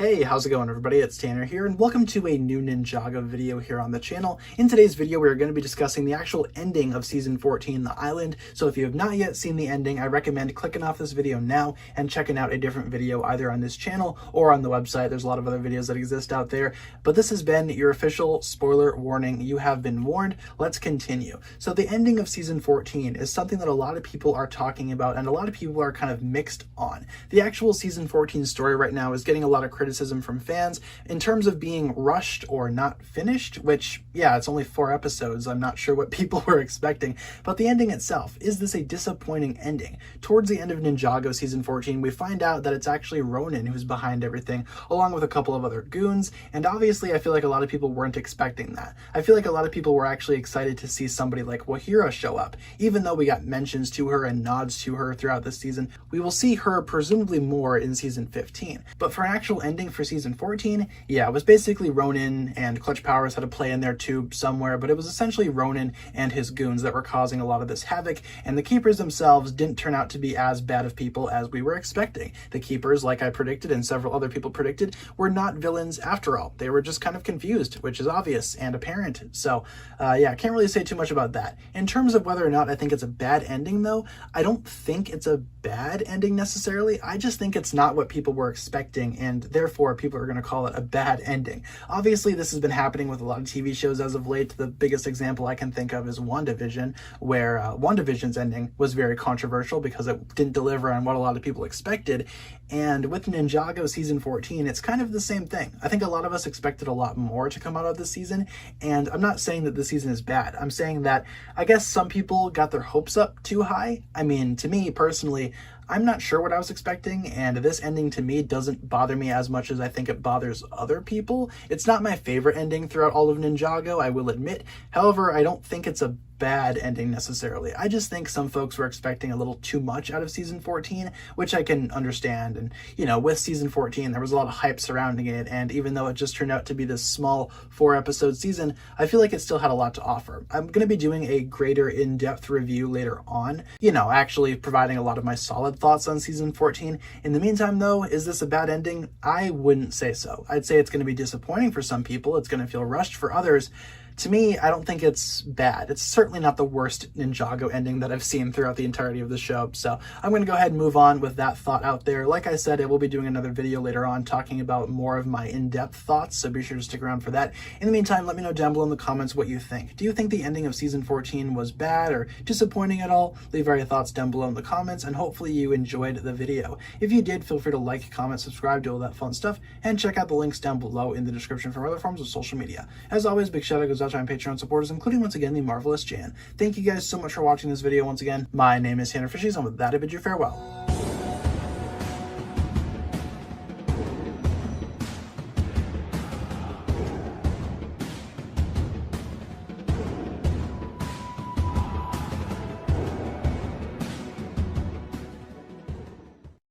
Hey, how's it going everybody? It's Tanner here and welcome to a new Ninjago video here on the channel. In today's video, we're going to be discussing the actual ending of Season 14, The Island. So if you have not yet seen the ending, I recommend clicking off this video now and checking out a different video either on this channel or on the website. There's a lot of other videos that exist out there. But this has been your official spoiler warning. You have been warned. Let's continue. So the ending of Season 14 is something that a lot of people are talking about and a lot of people are kind of mixed on. The actual Season 14 story right now is getting a lot of criticism from fans in terms of being rushed or not finished, which, yeah, it's only 4 episodes. I'm not sure what people were expecting, but the ending itself, is this a disappointing ending? Towards the end of Ninjago Season 14, we find out that it's actually Ronin who's behind everything, along with a couple of other goons, and obviously I feel like a lot of people weren't expecting that. I feel like a lot of people were actually excited to see somebody like Wahira show up. Even though we got mentions to her and nods to her throughout this season, we will see her presumably more in Season 15. But for an actual ending for Season 14, yeah, it was basically Ronin, and Clutch Powers had a play in there too somewhere, but it was essentially Ronin and his goons that were causing a lot of this havoc, and the Keepers themselves didn't turn out to be as bad of people as we were expecting. The Keepers, like I predicted and several other people predicted, were not villains after all. They were just kind of confused, which is obvious and apparent. So yeah, can't really say too much about that. In terms of whether or not I think it's a bad ending though, I don't think it's a bad ending necessarily. I just think it's not what people were expecting, and therefore people are going to call it a bad ending. Obviously, this has been happening with a lot of TV shows as of late. The biggest example I can think of is WandaVision, where WandaVision's ending was very controversial because it didn't deliver on what a lot of people expected. And with Ninjago Season 14, it's kind of the same thing. I think a lot of us expected a lot more to come out of this season, and I'm not saying that the season is bad. I'm saying that I guess some people got their hopes up too high. I mean, to me personally, I'm not sure what I was expecting, and this ending to me doesn't bother me as much as I think it bothers other people. It's not my favorite ending throughout all of Ninjago, I will admit. However, I don't think it's a bad ending necessarily. I just think some folks were expecting a little too much out of Season 14, which I can understand. And, you know, with Season 14, there was a lot of hype surrounding it, and even though it just turned out to be this small 4-episode season, I feel like it still had a lot to offer. I'm going to be doing a greater in-depth review later on, you know, actually providing a lot of my solid thoughts on Season 14. In the meantime, though, is this a bad ending? I wouldn't say so. I'd say it's going to be disappointing for some people. It's going to feel rushed for others. To me, I don't think it's bad. It's certainly not the worst Ninjago ending that I've seen throughout the entirety of the show. So I'm going to go ahead and move on with that thought out there. Like I said, I will be doing another video later on talking about more of my in-depth thoughts, so be sure to stick around for that. In the meantime, let me know down below in the comments what you think. Do you think the ending of Season 14 was bad or disappointing at all? Leave all your thoughts down below in the comments, and hopefully you enjoyed the video. If you did, feel free to like, comment, subscribe, do all that fun stuff, and check out the links down below in the description for other forms of social media. As always, big shout out goes out to my Patreon supporters, including once again the marvelous Jan. Thank you guys so much for watching this video once again. My name is TannerFishies, and with that I bid you farewell.